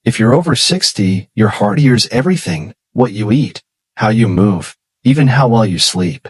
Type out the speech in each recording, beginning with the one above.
If you're over 60, your heart hears everything, what you eat, how you move, even how well you sleep.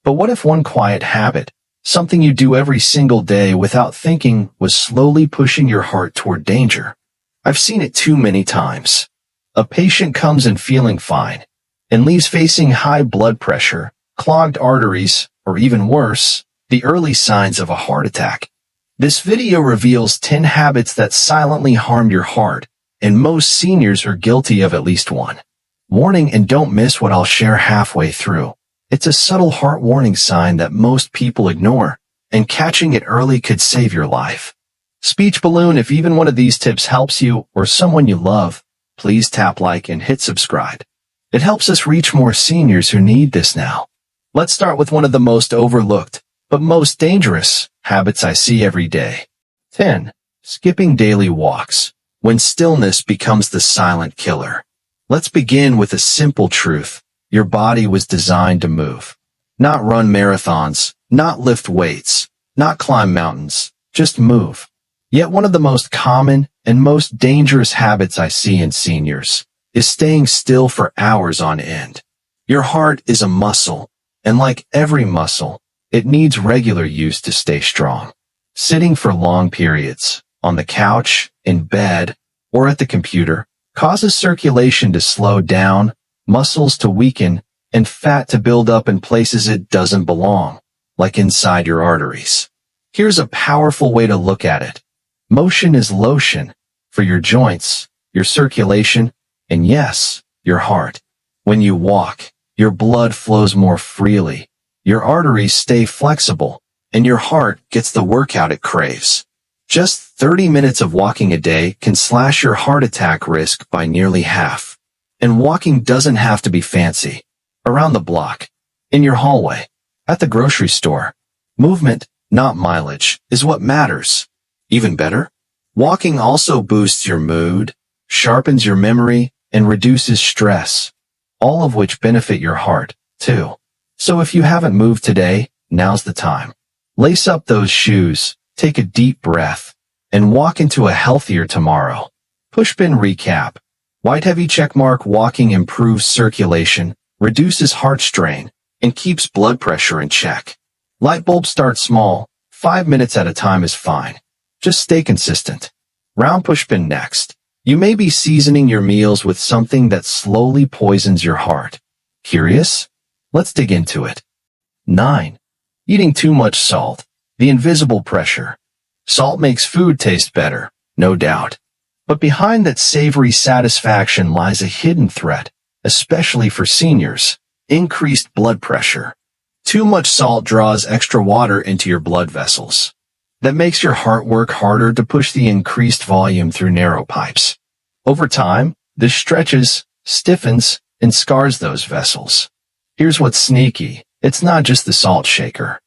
But what if one quiet habit, something you do every single day without thinking, was slowly pushing your heart toward danger? I've seen it too many times. A patient comes in feeling fine and leaves facing high blood pressure, clogged arteries, or even worse, the early signs of a heart attack. This video reveals 10 habits that silently harm your heart, and most seniors are guilty of at least one. Warning, and don't miss what I'll share halfway through. It's a subtle heart warning sign that most people ignore, and catching it early could save your life. Speech balloon: if even one of these tips helps you or someone you love, please tap like and hit subscribe. It helps us reach more seniors who need this now. Let's start with one of the most overlooked, but most dangerous, habits I see every day. 10. Skipping daily walks. When stillness becomes the silent killer. Let's begin with a simple truth. Your body was designed to move. Not run marathons, not lift weights, not climb mountains, just move. Yet one of the most common and most dangerous habits I see in seniors is staying still for hours on end. Your heart is a muscle, and like every muscle, it needs regular use to stay strong. Sitting for long periods, on the couch, in bed, or at the computer, causes circulation to slow down, muscles to weaken, and fat to build up in places it doesn't belong, like inside your arteries. Here's a powerful way to look at it. Motion is lotion for your joints, your circulation, and yes, your heart. When you walk, your blood flows more freely, your arteries stay flexible, and your heart gets the workout it craves. Just 30 minutes of walking a day can slash your heart attack risk by nearly half. And walking doesn't have to be fancy. Around the block, in your hallway, at the grocery store. Movement, not mileage, is what matters. Even better, walking also boosts your mood, sharpens your memory, and reduces stress, all of which benefit your heart, too. So if you haven't moved today, now's the time. Lace up those shoes, take a deep breath, and walk into a healthier tomorrow. Pushpin recap. White heavy checkmark: walking improves circulation, reduces heart strain, and keeps blood pressure in check. Light bulb: start small, 5 minutes at a time is fine. Just stay consistent. Round pushpin next. You may be seasoning your meals with something that slowly poisons your heart. Curious? Let's dig into it. 9. Eating too much salt. The invisible pressure. Salt makes food taste better, no doubt. But behind that savory satisfaction lies a hidden threat, especially for seniors: increased blood pressure. Too much salt draws extra water into your blood vessels. That makes your heart work harder to push the increased volume through narrow pipes. Over time, this stretches, stiffens, and scars those vessels. Here's what's sneaky: it's not just the salt shaker.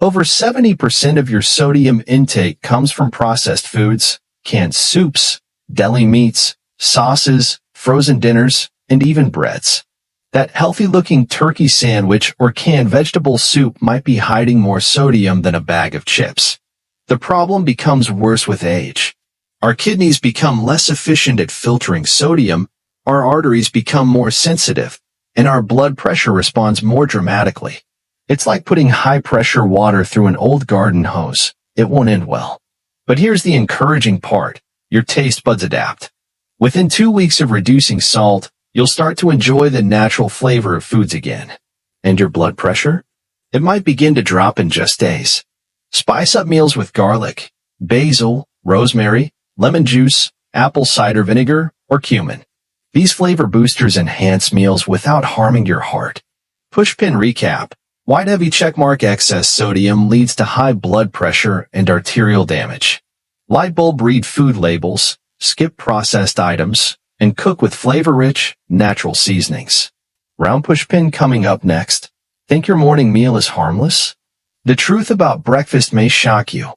Over 70% of your sodium intake comes from processed foods, canned soups, deli meats, sauces, frozen dinners, and even breads. That healthy-looking turkey sandwich or canned vegetable soup might be hiding more sodium than a bag of chips. The problem becomes worse with age. Our kidneys become less efficient at filtering sodium, our arteries become more sensitive, and our blood pressure responds more dramatically. It's like putting high-pressure water through an old garden hose. It won't end well. But here's the encouraging part: your taste buds adapt. Within 2 weeks of reducing salt, you'll start to enjoy the natural flavor of foods again. And your blood pressure? It might begin to drop in just days. Spice up meals with garlic, basil, rosemary, lemon juice, apple cider vinegar, or cumin. These flavor boosters enhance meals without harming your heart. Pushpin recap. White heavy checkmark: excess sodium leads to high blood pressure and arterial damage. Light bulb: read food labels, skip processed items, and cook with flavor-rich, natural seasonings. Round pushpin coming up next. Think your morning meal is harmless? The truth about breakfast may shock you.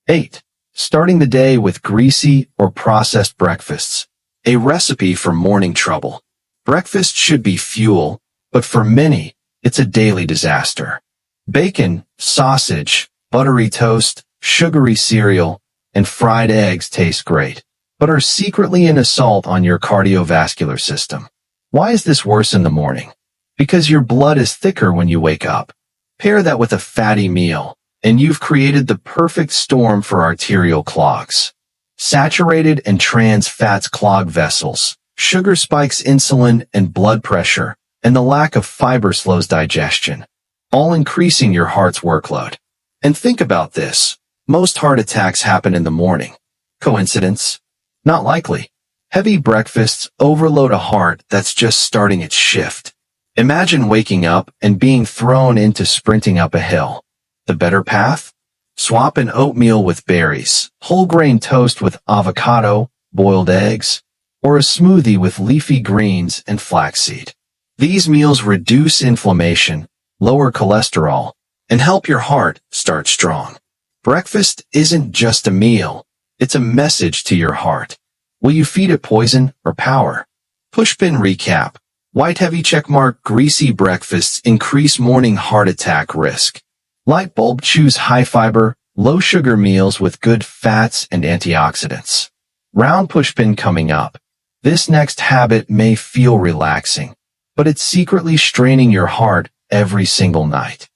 8. Starting the day with greasy or processed breakfasts. A recipe for morning trouble. Breakfast should be fuel, but for many, it's a daily disaster. Bacon, sausage, buttery toast, sugary cereal, and fried eggs taste great, but are secretly an assault on your cardiovascular system. Why is this worse in the morning? Because your blood is thicker when you wake up. Pair that with a fatty meal, and you've created the perfect storm for arterial clogs. Saturated and trans fats clog vessels. Sugar spikes insulin and blood pressure, and the lack of fiber slows digestion, all increasing your heart's workload. And think about this. Most heart attacks happen in the morning. Coincidence? Not likely. Heavy breakfasts overload a heart that's just starting its shift. Imagine waking up and being thrown into sprinting up a hill. The better path? Swap an oatmeal with berries, whole grain toast with avocado, boiled eggs, or a smoothie with leafy greens and flaxseed. These meals reduce inflammation, lower cholesterol, and help your heart start strong. Breakfast isn't just a meal, it's a message to your heart. Will you feed it poison or power? Pushpin recap. White heavy checkmark greasy breakfasts increase morning heart attack risk. Light bulb choose high fiber, low sugar meals with good fats and antioxidants. Round pushpin coming up. This next habit may feel relaxing, but it's secretly straining your heart every single night.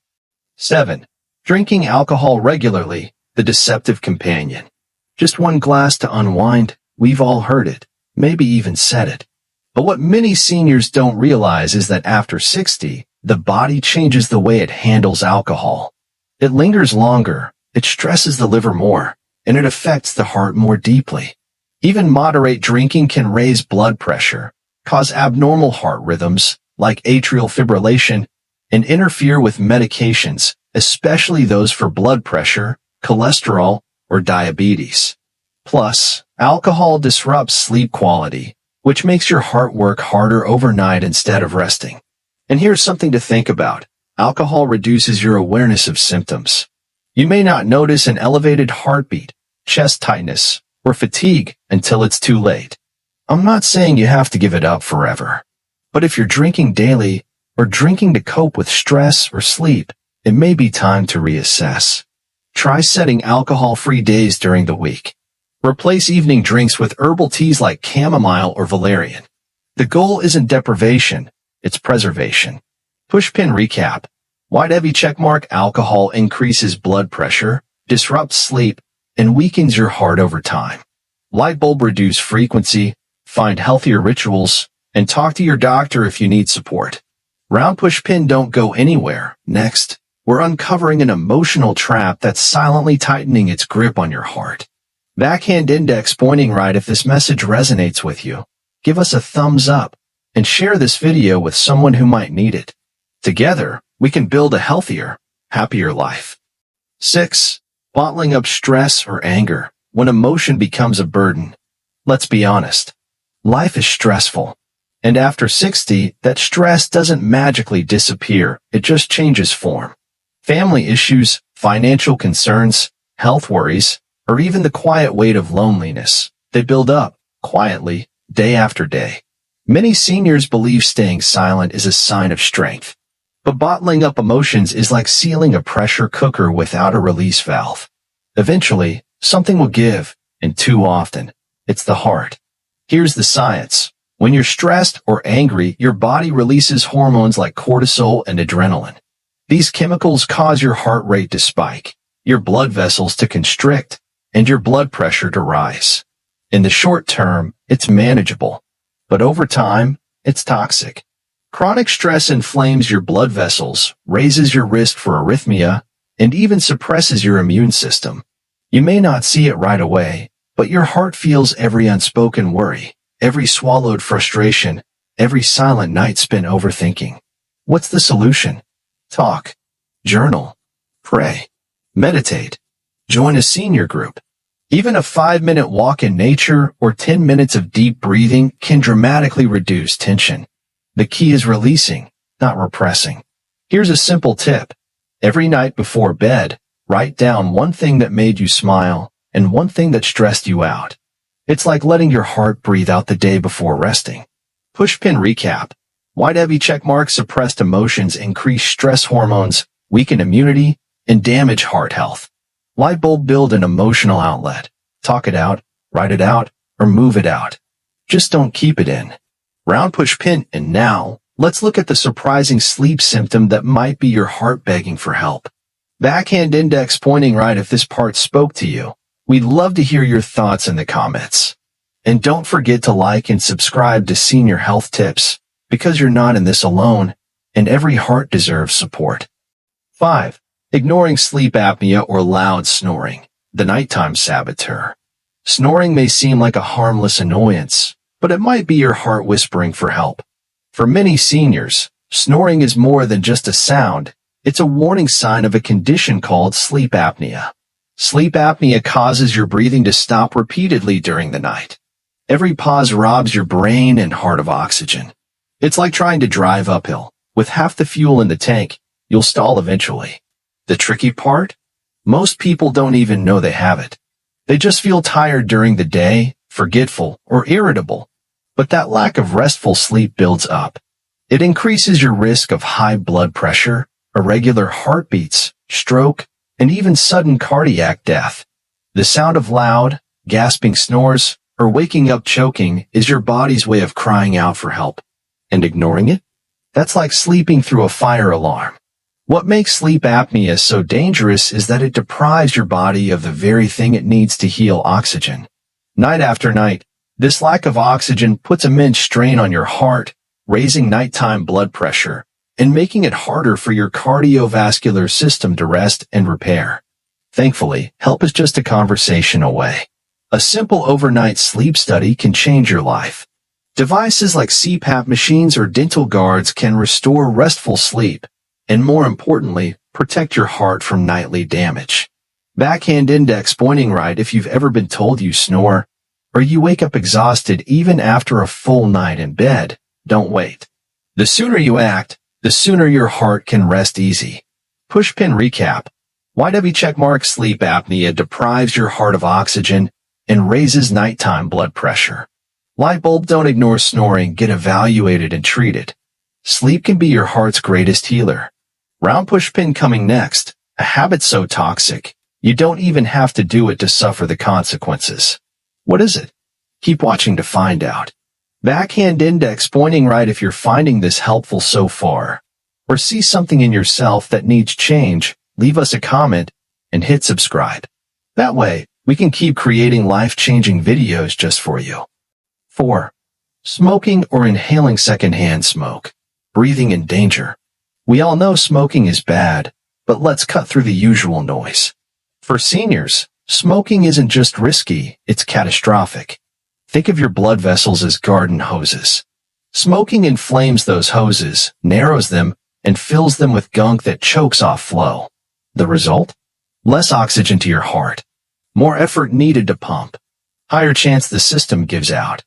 7. Drinking alcohol regularly, the deceptive companion. Just one glass to unwind, we've all heard it, maybe even said it. But what many seniors don't realize is that after 60, the body changes the way it handles alcohol. It lingers longer, it stresses the liver more, and it affects the heart more deeply. Even moderate drinking can raise blood pressure, cause abnormal heart rhythms, like atrial fibrillation, and interfere with medications, especially those for blood pressure, cholesterol, or diabetes. Plus, alcohol disrupts sleep quality, which makes your heart work harder overnight instead of resting. And here's something to think about. Alcohol reduces your awareness of symptoms. You may not notice an elevated heartbeat, chest tightness, or fatigue until it's too late. I'm not saying you have to give it up forever. But if you're drinking daily, or drinking to cope with stress or sleep, it may be time to reassess. Try setting alcohol-free days during the week. Replace evening drinks with herbal teas like chamomile or valerian. The goal isn't deprivation, it's preservation. Pushpin recap. White heavy checkmark alcohol increases blood pressure, disrupts sleep, and weakens your heart over time. Light bulb reduce frequency, find healthier rituals, and talk to your doctor if you need support. Round pushpin don't go anywhere. Next, we're uncovering an emotional trap that's silently tightening its grip on your heart. Backhand index pointing right if this message resonates with you. Give us a thumbs up and share this video with someone who might need it. Together, we can build a healthier, happier life. 6. Bottling up stress or anger when emotion becomes a burden. Let's be honest. Life is stressful. And after 60, that stress doesn't magically disappear. It just changes form. Family issues, financial concerns, health worries, or even the quiet weight of loneliness. They build up, quietly, day after day. Many seniors believe staying silent is a sign of strength. But bottling up emotions is like sealing a pressure cooker without a release valve. Eventually, something will give, and too often, it's the heart. Here's the science. When you're stressed or angry, your body releases hormones like cortisol and adrenaline. These chemicals cause your heart rate to spike, your blood vessels to constrict, and your blood pressure to rise. In the short term, it's manageable, but over time, it's toxic. Chronic stress inflames your blood vessels, raises your risk for arrhythmia, and even suppresses your immune system. You may not see it right away, but your heart feels every unspoken worry, every swallowed frustration, every silent night spent overthinking. What's the solution? Talk, journal, pray, meditate, join a senior group. Even a 5-minute walk in nature or 10 minutes of deep breathing can dramatically reduce tension. The key is releasing, not repressing. Here's a simple tip. Every night before bed, write down one thing that made you smile and one thing that stressed you out. It's like letting your heart breathe out the day before resting. Pushpin recap. White heavy checkmark suppressed emotions increase stress hormones, weaken immunity, and damage heart health. Light bulb build an emotional outlet. Talk it out, write it out, or move it out. Just don't keep it in. Round push pin. And now, let's look at the surprising sleep symptom that might be your heart begging for help. Backhand index pointing right. If this part spoke to you, we'd love to hear your thoughts in the comments. And don't forget to like and subscribe to Senior Health Tips, because you're not in this alone, and every heart deserves support. 5. Ignoring sleep apnea or loud snoring, the nighttime saboteur. Snoring may seem like a harmless annoyance, but it might be your heart whispering for help. For many seniors, snoring is more than just a sound. It's a warning sign of a condition called sleep apnea. Sleep apnea causes your breathing to stop repeatedly during the night. Every pause robs your brain and heart of oxygen. It's like trying to drive uphill. With half the fuel in the tank, you'll stall eventually. The tricky part? Most people don't even know they have it. They just feel tired during the day, forgetful, or irritable. But that lack of restful sleep builds up. It increases your risk of high blood pressure, irregular heartbeats, stroke, and even sudden cardiac death. The sound of loud, gasping snores, or waking up choking is your body's way of crying out for help. And ignoring it? That's like sleeping through a fire alarm. What makes sleep apnea so dangerous is that it deprives your body of the very thing it needs to heal: oxygen. Night after night, this lack of oxygen puts immense strain on your heart, raising nighttime blood pressure and making it harder for your cardiovascular system to rest and repair. Thankfully, help is just a conversation away. A simple overnight sleep study can change your life. Devices like CPAP machines or dental guards can restore restful sleep, and more importantly, protect your heart from nightly damage. Backhand index pointing right. If you've ever been told you snore, or you wake up exhausted even after a full night in bed, don't wait. The sooner you act, the sooner your heart can rest easy. Pushpin recap. YW checkmark. Sleep apnea deprives your heart of oxygen and raises nighttime blood pressure. Light bulb. Don't ignore snoring. Get evaluated and treated. Sleep can be your heart's greatest healer. Round pushpin coming next. A habit so toxic, you don't even have to do it to suffer the consequences. What is it? Keep watching to find out. Backhand index pointing right. If you're finding this helpful so far, or see something in yourself that needs change, leave us a comment and hit subscribe. That way, we can keep creating life-changing videos just for you. 4. Smoking or inhaling secondhand smoke. Breathing in danger. We all know smoking is bad, but let's cut through the usual noise. For seniors, smoking isn't just risky, it's catastrophic. Think of your blood vessels as garden hoses. Smoking inflames those hoses, narrows them, and fills them with gunk that chokes off flow. The result? Less oxygen to your heart. More effort needed to pump. Higher chance the system gives out.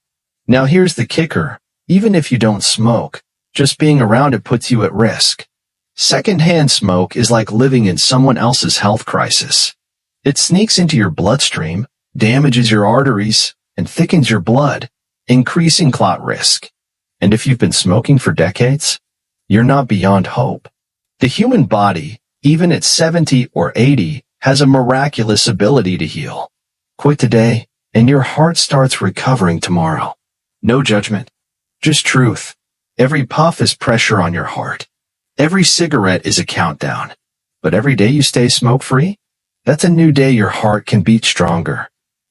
Now here's the kicker. Even if you don't smoke, just being around it puts you at risk. Secondhand smoke is like living in someone else's health crisis. It sneaks into your bloodstream, damages your arteries, and thickens your blood, increasing clot risk. And if you've been smoking for decades, you're not beyond hope. The human body, even at 70 or 80, has a miraculous ability to heal. Quit today, and your heart starts recovering tomorrow. No judgment, just truth. Every puff is pressure on your heart. Every cigarette is a countdown. But every day you stay smoke-free, that's a new day your heart can beat stronger.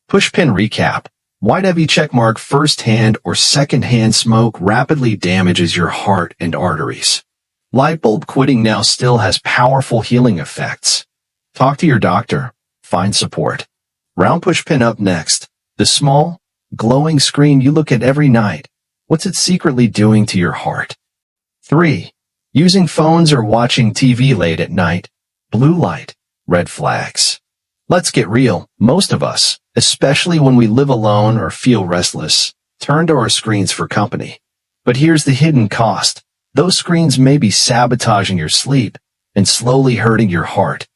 Pushpin recap. YW checkmark. First-hand or second-hand smoke rapidly damages your heart and arteries. Light bulb. Quitting now still has powerful healing effects. Talk to your doctor. Find support. Round pushpin up next. The small, glowing screen you look at every night. What's it secretly doing to your heart? 3. Using phones or watching TV late at night. Blue light. Red flags. Let's get real. Most of us, especially when we live alone or feel restless, turn to our screens for company. But here's the hidden cost. Those screens may be sabotaging your sleep and slowly hurting your heart.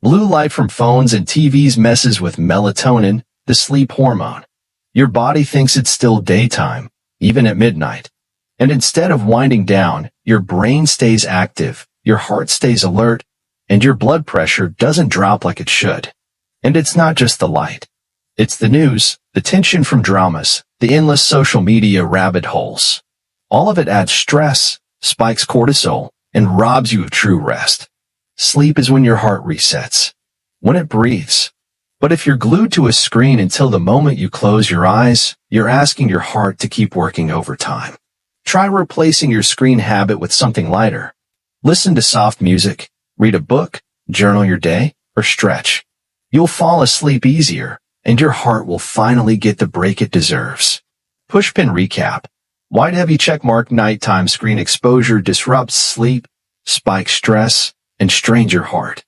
Blue light from phones and TVs messes with melatonin, the sleep hormone. Your body thinks it's still daytime, even at midnight. And instead of winding down, your brain stays active, your heart stays alert, and your blood pressure doesn't drop like it should. And it's not just the light. It's the news, the tension from dramas, the endless social media rabbit holes. All of it adds stress, spikes cortisol, and robs you of true rest. Sleep is when your heart resets, when it breathes. But if you're glued to a screen until the moment you close your eyes, you're asking your heart to keep working overtime. Try replacing your screen habit with something lighter. Listen to soft music, read a book, journal your day, or stretch. You'll fall asleep easier, and your heart will finally get the break it deserves. Pushpin recap. Why heavy checkmark nighttime screen exposure disrupts sleep, spikes stress, and strains your heart.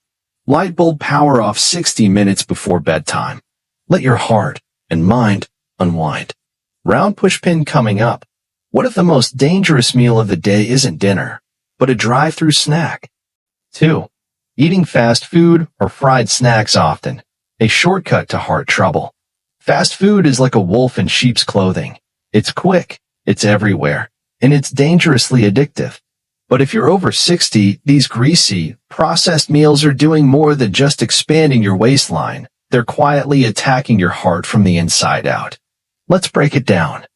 Light bulb power off 60 minutes before bedtime. Let your heart and mind unwind. Round pushpin coming up. What if the most dangerous meal of the day isn't dinner, but a drive-through snack? 2. Eating fast food or fried snacks often. A shortcut to heart trouble. Fast food is like a wolf in sheep's clothing. It's quick, it's everywhere, and it's dangerously addictive. But if you're over 60, these greasy, processed meals are doing more than just expanding your waistline. They're quietly attacking your heart from the inside out. Let's break it down.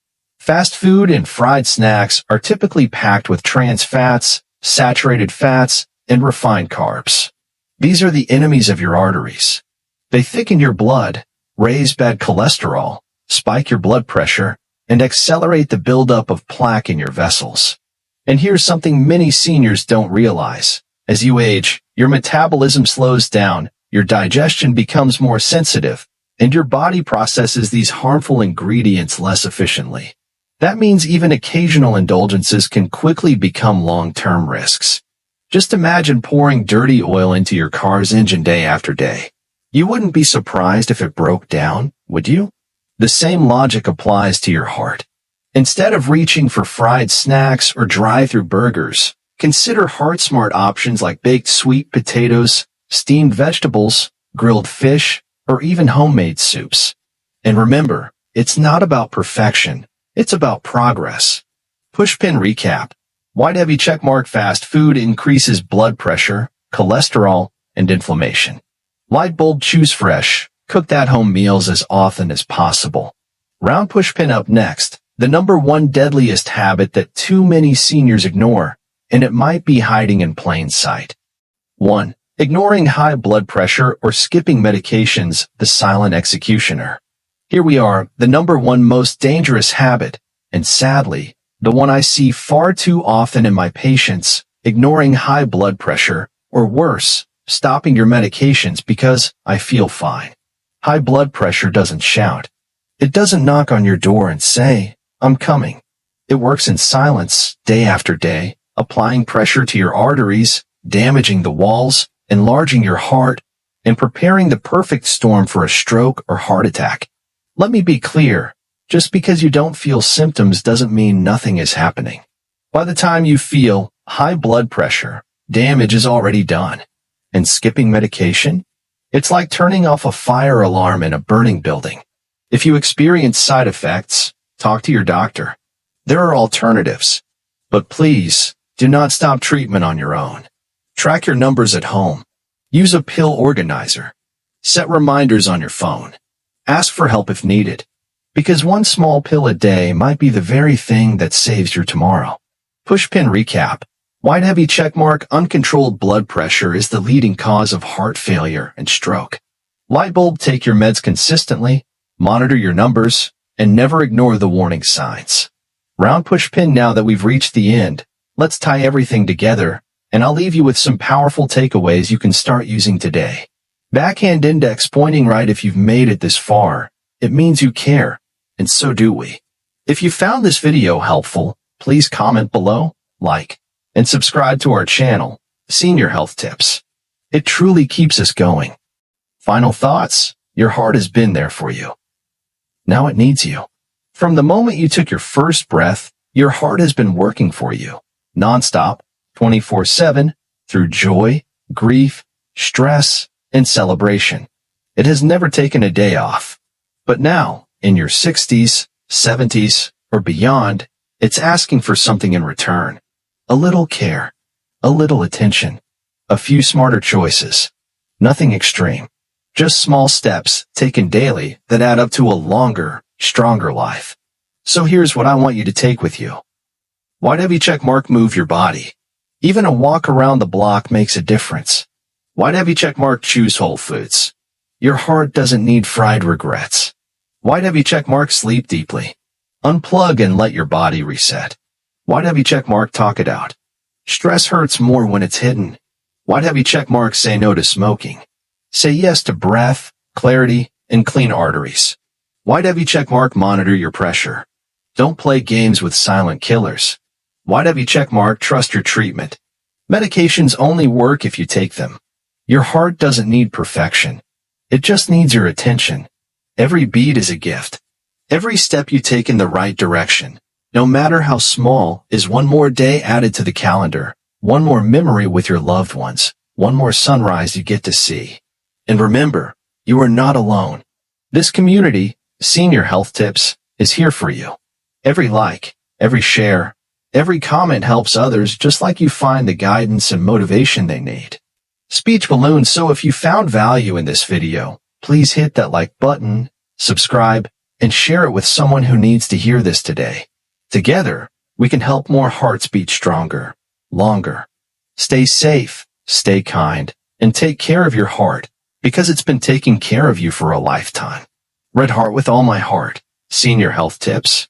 Fast food and fried snacks are typically packed with trans fats, saturated fats, and refined carbs. These are the enemies of your arteries. They thicken your blood, raise bad cholesterol, spike your blood pressure, and accelerate the buildup of plaque in your vessels. And here's something many seniors don't realize. As you age, your metabolism slows down, your digestion becomes more sensitive, and your body processes these harmful ingredients less efficiently. That means even occasional indulgences can quickly become long-term risks. Just imagine pouring dirty oil into your car's engine day after day. You wouldn't be surprised if it broke down, would you? The same logic applies to your heart. Instead of reaching for fried snacks or drive-through burgers, consider heart-smart options like baked sweet potatoes, steamed vegetables, grilled fish, or even homemade soups. And remember, it's not about perfection, it's about progress. Pushpin recap. Why heavy checkmark fast food increases blood pressure, cholesterol, and inflammation. Light bulb choose fresh, cooked at-home meals as often as possible. Round pushpin up next. The number one deadliest habit that too many seniors ignore, and it might be hiding in plain sight. 1. Ignoring high blood pressure or skipping medications, the silent executioner. Here we are, the number one most dangerous habit, and sadly, the one I see far too often in my patients, ignoring high blood pressure, or worse, stopping your medications because I feel fine. High blood pressure doesn't shout. It doesn't knock on your door and say, I'm coming. It works in silence, day after day, applying pressure to your arteries, damaging the walls, enlarging your heart, and preparing the perfect storm for a stroke or heart attack. Let me be clear, just because you don't feel symptoms doesn't mean nothing is happening. By the time you feel high blood pressure, damage is already done. And skipping medication? It's like turning off a fire alarm in a burning building. If you experience side effects, talk to your doctor. There are alternatives. But please, do not stop treatment on your own. Track your numbers at home. Use a pill organizer. Set reminders on your phone. Ask for help if needed. Because one small pill a day might be the very thing that saves your tomorrow. Pushpin recap. Why heavy checkmark uncontrolled blood pressure is the leading cause of heart failure and stroke. Light bulb take your meds consistently, monitor your numbers, and never ignore the warning signs. Round pushpin. Now that we've reached the end, let's tie everything together, and I'll leave you with some powerful takeaways you can start using today. Backhand index pointing right. If you've made it this far, it means you care, and so do we. If you found this video helpful, please comment below, like, and subscribe to our channel, Senior Health Tips. It truly keeps us going. Final thoughts. Your heart has been there for you. Now it needs you. From the moment you took your first breath, your heart has been working for you, nonstop, 24/7, through joy, grief, stress, and celebration. It has never taken a day off. But now, in your 60s, 70s, or beyond, it's asking for something in return. A little care, a little attention, a few smarter choices. Nothing extreme, Just small steps taken daily that add up to a longer, stronger life. So here's what I want you to take with you. Why'd every check mark move your body? Even a walk around the block makes a difference. Why'd every check mark choose Whole Foods? Your heart doesn't need fried regrets. Why'd every check mark sleep deeply? Unplug and let your body reset. Why'd every check mark talk it out? Stress hurts more when it's hidden. Why'd every check mark say no to smoking? Say yes to breath, clarity, and clean arteries. Why'd every check mark monitor your pressure? Don't play games with silent killers. Why'd every check mark trust your treatment? Medications only work if you take them. Your heart doesn't need perfection. It just needs your attention. Every beat is a gift. Every step you take in the right direction, no matter how small, is one more day added to the calendar, one more memory with your loved ones, one more sunrise you get to see. And remember, you are not alone. This community, Senior Health Tips, is here for you. Every like, every share, every comment helps others just like you find the guidance and motivation they need. Speech balloons, so if you found value in this video, please hit that like button, subscribe, and share it with someone who needs to hear this today. Together, we can help more hearts beat stronger, longer. Stay safe, stay kind, and take care of your heart, because it's been taking care of you for a lifetime. Red Heart with all my heart. Senior Health Tips.